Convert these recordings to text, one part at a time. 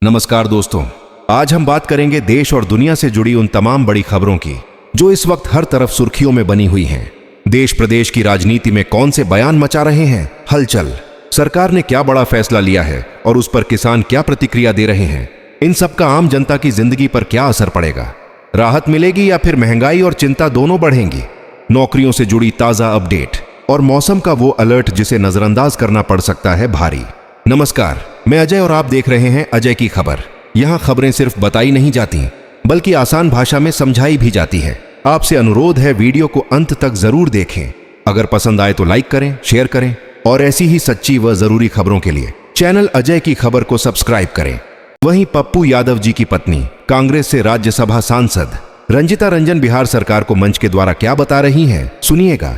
नमस्कार दोस्तों, आज हम बात करेंगे देश और दुनिया से जुड़ी उन तमाम बड़ी खबरों की जो इस वक्त हर तरफ सुर्खियों में बनी हुई हैं। देश प्रदेश की राजनीति में कौन से बयान मचा रहे हैं हलचल, सरकार ने क्या बड़ा फैसला लिया है और उस पर किसान क्या प्रतिक्रिया दे रहे हैं, इन सब का आम जनता की जिंदगी पर क्या असर पड़ेगा, राहत मिलेगी या फिर महंगाई और चिंता दोनों बढ़ेंगी, नौकरियों से जुड़ी ताजा अपडेट और मौसम का वो अलर्ट जिसे नजरअंदाज करना पड़ सकता है भारी। नमस्कार, मैं अजय और आप देख रहे हैं अजय की खबर। यहाँ खबरें सिर्फ बताई नहीं जाती बल्कि आसान भाषा में समझाई भी जाती है। आपसे अनुरोध है वीडियो को अंत तक जरूर देखें। अगर पसंद आए तो लाइक करें, शेयर करें और ऐसी ही सच्ची व जरूरी खबरों के लिए चैनल अजय की खबर को सब्सक्राइब करें। वहीं पप्पू यादव जी की पत्नी कांग्रेस से राज्यसभा सांसद रंजिता रंजन बिहार सरकार को मंच के द्वारा क्या बता रही हैं, सुनिएगा।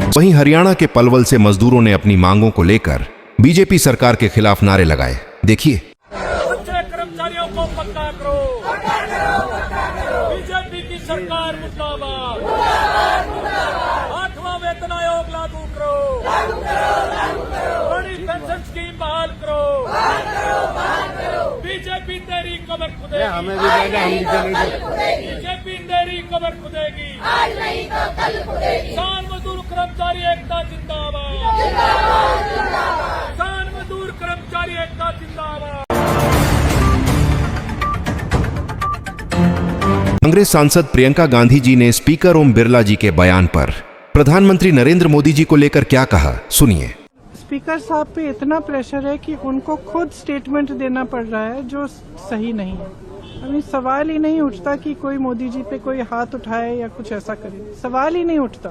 वहीं हरियाणा के पलवल से मजदूरों ने अपनी मांगों को लेकर बीजेपी सरकार के खिलाफ नारे लगाए। देखिए। कर्मचारियों को पक्का करो, बीजेपी की सरकार मुर्दाबाद, 8वां वेतन आयोग लागू करो, बड़ी पेंशन स्कीम बहाल करो, बीजेपी तेरी कमर खुदेगी, बीजेपी तेरी कमर खुदेगी, किसान मजदूर कर्मचारी एकता जिंदाबाद, किसान मजदूर कर्मचारी एकता जिंदाबाद। कांग्रेस सांसद प्रियंका गांधी जी ने स्पीकर ओम बिरला जी के बयान पर प्रधानमंत्री नरेंद्र मोदी जी को लेकर क्या कहा, सुनिए। स्पीकर साहब पे इतना प्रेशर है कि उनको खुद स्टेटमेंट देना पड़ रहा है जो सही नहीं है। अभी सवाल ही नहीं उठता कि कोई मोदी जी पे कोई हाथ उठाए या कुछ ऐसा करे, सवाल ही नहीं उठता।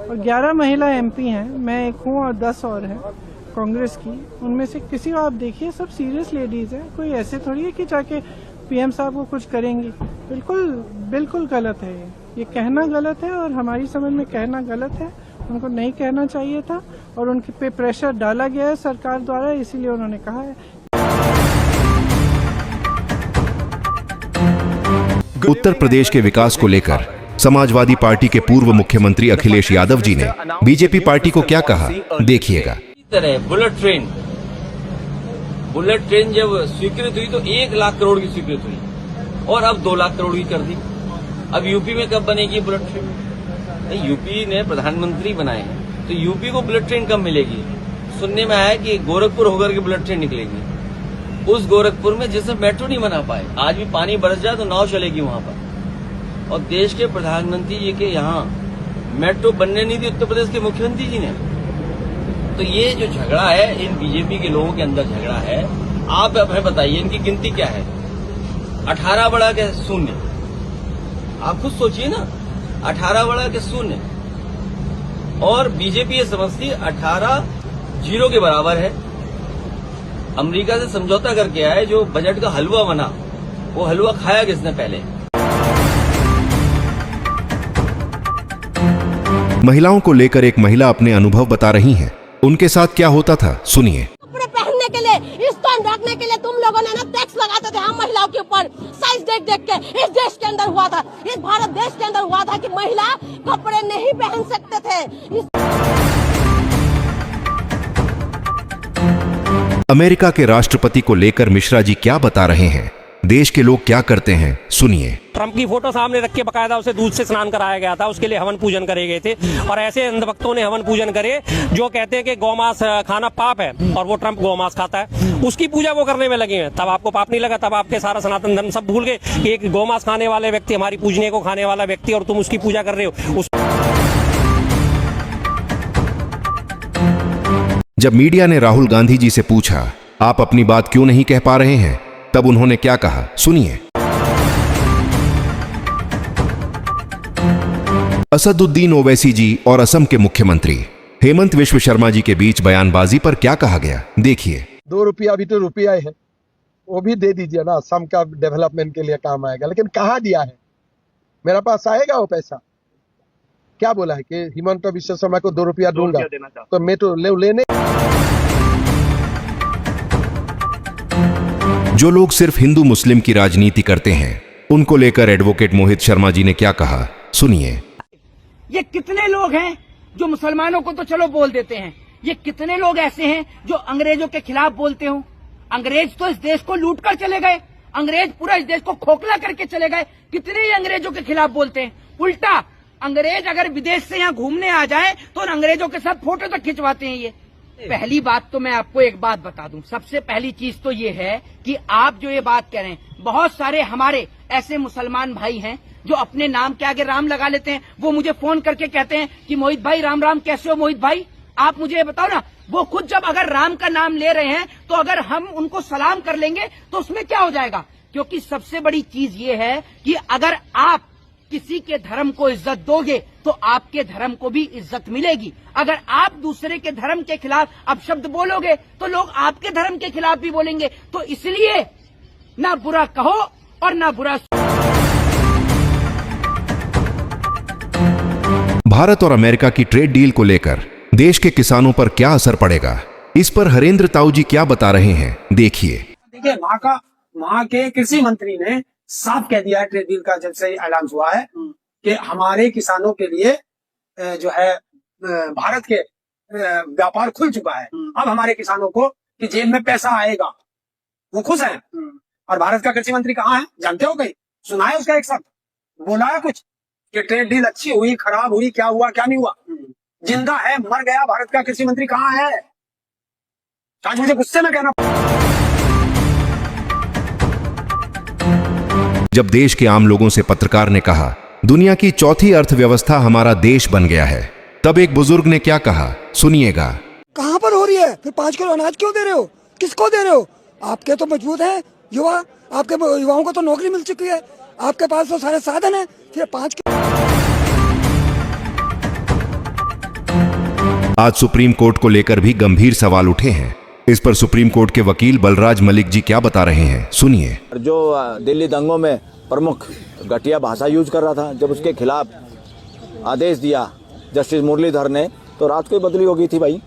और 11 महिला एमपी हैं, मैं एक हूँ और 10 और हैं कांग्रेस की। उनमें से किसी को आप देखिए, सब सीरियस लेडीज हैं। कोई ऐसे थोड़ी है कि जाके पीएम साहब को कुछ करेंगी। बिल्कुल गलत है ये कहना गलत है और हमारी समझ में कहना गलत है। उनको नहीं कहना चाहिए था और उनके पे प्रेशर डाला गया है सरकार द्वारा, इसीलिए उन्होंने कहा है। उत्तर प्रदेश के विकास को लेकर समाजवादी पार्टी के पूर्व मुख्यमंत्री अखिलेश यादव जी ने बीजेपी पार्टी को क्या कहा, देखिएगा। बुलेट ट्रेन जब स्वीकृत हुई तो 1 लाख करोड़ की स्वीकृत हुई और अब 2 लाख करोड़ की कर दी। अब यूपी में कब बनेगी बुलेट ट्रेन? यूपी ने प्रधानमंत्री बनाए हैं तो यूपी को बुलेट ट्रेन कब मिलेगी? सुनने में आया कि गोरखपुर होकर के बुलेट ट्रेन निकलेगी। उस गोरखपुर में जिसमें मेट्रो नहीं बना पाए, आज भी पानी बरस जाए तो नाव चलेगी वहां पर। और देश के प्रधानमंत्री जी के यहाँ मेट्रो बनने नहीं दी उत्तर प्रदेश के मुख्यमंत्री जी ने। तो ये जो झगड़ा है, इन बीजेपी के लोगों के अंदर झगड़ा है। आप हमें बताइए इनकी गिनती क्या है? 18 बड़ा के शून्य, आप खुद सोचिए ना, 18 बड़ा के शून्य। और बीजेपी ये समझती 18 जीरो के बराबर है। अमेरिका से समझौता करके आए, जो बजट का हलवा बना, वो हलवा खाया किसने पहले? महिलाओं को लेकर एक महिला अपने अनुभव बता रही हैं। उनके साथ क्या होता था, सुनिए। कपड़े पहनने के लिए, स्टोन रखने के लिए तुम लोगों ने ना टैक्स लगाते थे हम महिलाओं के ऊपर। साइज देख के इस देश के अंदर हुआ था, इस भारत देश के अंदर हुआ था कि महिला कपड़े नहीं पहन सकते थे। अमेरिका के राष्ट्रपति को लेकर मिश्रा जी क्या बता रहे हैं, देश के लोग क्या करते हैं, सुनिए। ट्रंप की फोटो सामने रख के बकायदा उसे दूध से स्नान कराया गया था, उसके लिए हवन पूजन करे गए थे। और ऐसे अंधभक्तों ने हवन पूजन करे जो कहते हैं कि गौमांस खाना पाप है और वो ट्रंप गौमांस खाता है, उसकी पूजा वो करने में लगे हैं। तब आपको पाप नहीं लगा, तब आपके सारा सनातन धर्म सब भूल गए कि एक गौमांस खाने वाले व्यक्ति, हमारी पूजने को खाने वाला व्यक्ति, और तुम उसकी पूजा कर रहे हो। जब मीडिया ने राहुल गांधी जी से पूछा आप अपनी बात क्यों नहीं कह पा रहे हैं, तब उन्होंने क्या कहा, सुनिए। असदुद्दीन ओवैसी जी और असम के मुख्यमंत्री हेमंत विश्व शर्मा जी के बीच बयानबाजी पर क्या कहा गया, देखिए। 2 रुपया भी तो रुपया है, वो भी दे दीजिए ना, असम का डेवलपमेंट के लिए काम आएगा। लेकिन कहाँ दिया है? मेरे पास आएगा वो पैसा? क्या बोला है कि हिमंत विश्व शर्मा को 2 रुपया दूंगा, तो मैं तो लेने जो लोग सिर्फ हिंदू मुस्लिम की राजनीति करते हैं, उनको लेकर एडवोकेट मोहित शर्मा जी ने क्या कहा, सुनिए। ये कितने लोग हैं जो मुसलमानों को तो चलो बोल देते हैं, ये कितने लोग ऐसे हैं जो अंग्रेजों के खिलाफ बोलते हो। अंग्रेज तो इस देश को लूट कर चले गए, अंग्रेज पूरा इस देश को खोखला करके चले गए। कितने ही अंग्रेजों के खिलाफ बोलते हैं। उल्टा अंग्रेज अगर विदेश से यहाँ घूमने आ जाए तो अंग्रेजों के साथ फोटो तक खिंचवाते हैं। ये पहली बात तो मैं आपको एक बात बता दूं, सबसे पहली चीज तो ये है कि आप जो ये बात कह रहे हैं, बहुत सारे हमारे ऐसे मुसलमान भाई हैं जो अपने नाम के आगे राम लगा लेते हैं। वो मुझे फोन करके कहते हैं कि मोहित भाई राम राम, कैसे हो मोहित भाई। आप मुझे ये बताओ ना, वो खुद जब अगर राम का नाम ले रहे हैं तो अगर हम उनको सलाम कर लेंगे तो उसमें क्या हो जाएगा। क्योंकि सबसे बड़ी चीज ये है कि अगर आप किसी के धर्म को इज्जत दोगे तो आपके धर्म को भी इज्जत मिलेगी। अगर आप दूसरे के धर्म के खिलाफ अपशब्द बोलोगे तो लोग आपके धर्म के खिलाफ भी बोलेंगे। तो इसलिए ना बुरा कहो और ना बुरा। भारत और अमेरिका की ट्रेड डील को लेकर देश के किसानों पर क्या असर पड़ेगा, इस पर हरेंद्र ताऊ जी क्या बता रहे हैं, देखिए। देखिए, वहाँ के कृषि मंत्री ने साफ कह दिया है ट्रेड डील का जब से ऐलान हुआ है कि हमारे किसानों के लिए जो है भारत के व्यापार खुल चुका है। अब हमारे किसानों को कि जेब में पैसा आएगा, वो खुश है। और भारत का कृषि मंत्री कहाँ है जानते हो? कहीं सुना है उसका एक शब्द? बोला है कुछ कि ट्रेड डील अच्छी हुई, खराब हुई, क्या हुआ क्या नहीं हुआ? जिंदा है, मर गया। भारत का कृषि मंत्री कहाँ है? आज मुझे गुस्से में कहना। जब देश के आम लोगों से पत्रकार ने कहा दुनिया की चौथी अर्थव्यवस्था हमारा देश बन गया है, तब एक बुजुर्ग ने क्या कहा, सुनिएगा। कहाँ पर हो रही है? फिर 5 किलो अनाज क्यों दे रहे हो? किसको दे रहे हो? आपके तो मजबूत हैं युवा, आपके युवाओं को तो नौकरी मिल चुकी है, आपके पास तो सारे साधन है। फिर 5 किलो। आज सुप्रीम कोर्ट को लेकर भी गंभीर सवाल उठे हैं। इस पर सुप्रीम कोर्ट के वकील बलराज मलिक जी क्या बता रहे हैं, सुनिए। जो दिल्ली दंगों में प्रमुख घटिया भाषा यूज कर रहा था, जब उसके खिलाफ आदेश दिया जस्टिस मुरलीधर ने, तो रात को ही बदली हो गई थी भाई।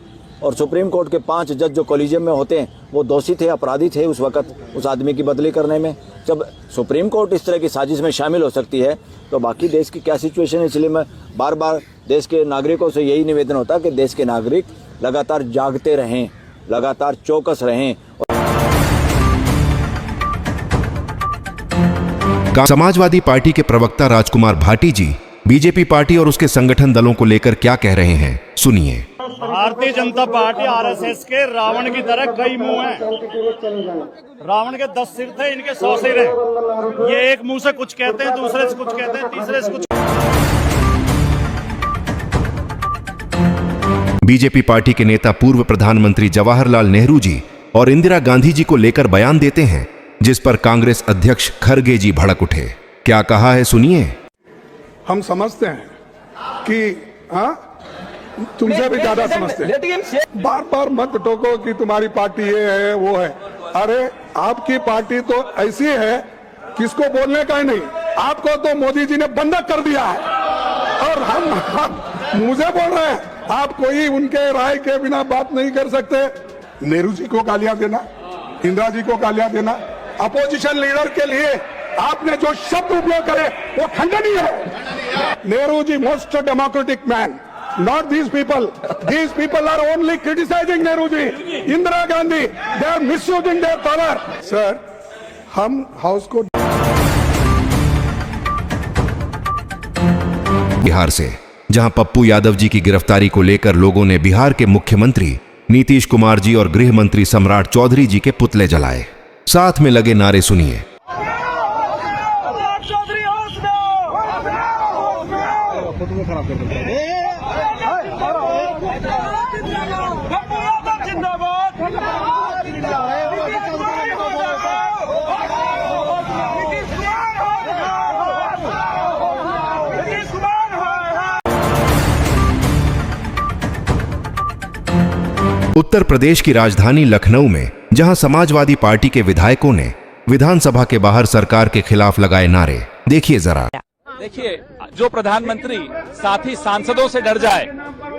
और सुप्रीम कोर्ट के 5 जज जो कॉलेजियम में होते हैं वो दोषी थे, अपराधी थे उस वक्त उस आदमी की बदली करने में। जब सुप्रीम कोर्ट इस तरह की साजिश में शामिल हो सकती है तो बाकी देश की क्या सिचुएशन है। इसलिए मैं बार बार देश के नागरिकों से यही निवेदन होता है कि देश के नागरिक लगातार जागते रहें, लगातार चौकस रहें। समाजवादी पार्टी के प्रवक्ता राजकुमार भाटी जी बीजेपी पार्टी और उसके संगठन दलों को लेकर क्या कह रहे हैं, सुनिए। भारतीय जनता पार्टी आरएसएस के रावण की तरह कई मुंह हैं। रावण के 10 सिर थे, इनके 100 सिर हैं। ये एक मुंह से कुछ कहते हैं, दूसरे से कुछ कहते हैं, तीसरे से कुछ। बीजेपी पार्टी के नेता पूर्व प्रधानमंत्री जवाहरलाल नेहरू जी और इंदिरा गांधी जी को लेकर बयान देते हैं, जिस पर कांग्रेस अध्यक्ष खरगे जी भड़क उठे। क्या कहा है, सुनिए। हम समझते हैं कि तुमसे भी ज्यादा समझते हैं। बार बार मत टोको कि तुम्हारी पार्टी ये है वो है। अरे आपकी पार्टी तो ऐसी है किसको बोलने का ही नहीं। आपको तो मोदी जी ने बंधक कर दिया है और हम मुझे बोल रहे हैं आप कोई उनके राय के बिना बात नहीं कर सकते। नेहरू जी को गालियां देना, इंदिरा जी को गालियां देना, अपोजिशन लीडर के लिए आपने जो शब्द उपयोग करे वो खंडनीय है। Nehru ji most democratic man, not these people. These people are only criticizing Nehru ji. Indira Gandhi, they are misusing their power. Sir, हम हाउस को बिहार से, जहां पप्पू यादव जी की गिरफ्तारी को लेकर लोगों ने बिहार के मुख्यमंत्री नीतीश कुमार जी और गृह मंत्री सम्राट चौधरी जी के पुतले जलाए। साथ में लगे नारे, सुनिए। उत्तर प्रदेश की राजधानी लखनऊ में, जहां समाजवादी पार्टी के विधायकों ने विधानसभा के बाहर सरकार के खिलाफ लगाए नारे, देखिए जरा। देखिए, जो प्रधानमंत्री साथ ही सांसदों से डर जाए,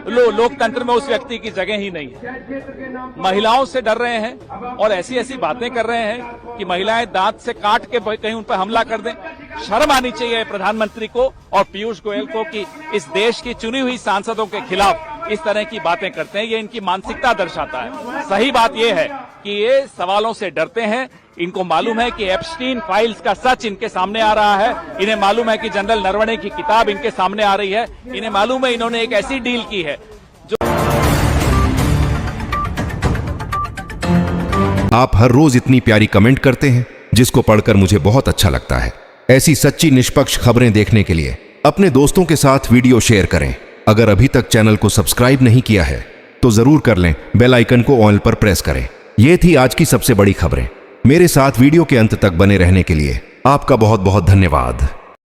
लोकतंत्र में उस व्यक्ति की जगह ही नहीं है। महिलाओं से डर रहे हैं और ऐसी ऐसी बातें कर रहे हैं कि महिलाएं दांत से काट के कहीं उन पर हमला कर दें। शर्म आनी चाहिए प्रधानमंत्री को और पीयूष गोयल को कि इस देश की चुनी हुई सांसदों के खिलाफ इस तरह की बातें करते हैं। ये इनकी मानसिकता दर्शाता है। सही बात ये है कि ये सवालों से डरते हैं। इनको मालूम है कि एप्स्टीन फाइल्स का सच इनके सामने आ रहा है। इन्हें मालूम है कि जनरल नरवणे की किताब इनके सामने आ रही है। इन्हें मालूम है इन्होंने एक ऐसी डील की है जो आप हर रोज इतनी प्यारी कमेंट करते हैं जिसको पढ़कर मुझे बहुत अच्छा लगता है। ऐसी सच्ची निष्पक्ष खबरें देखने के लिए अपने दोस्तों के साथ वीडियो शेयर करें। अगर अभी तक चैनल को सब्सक्राइब नहीं किया है तो जरूर कर लें, बेल आइकन को ऑल पर प्रेस करें। ये थी आज की सबसे बड़ी खबरें। मेरे साथ वीडियो के अंत तक बने रहने के लिए आपका बहुत बहुत धन्यवाद।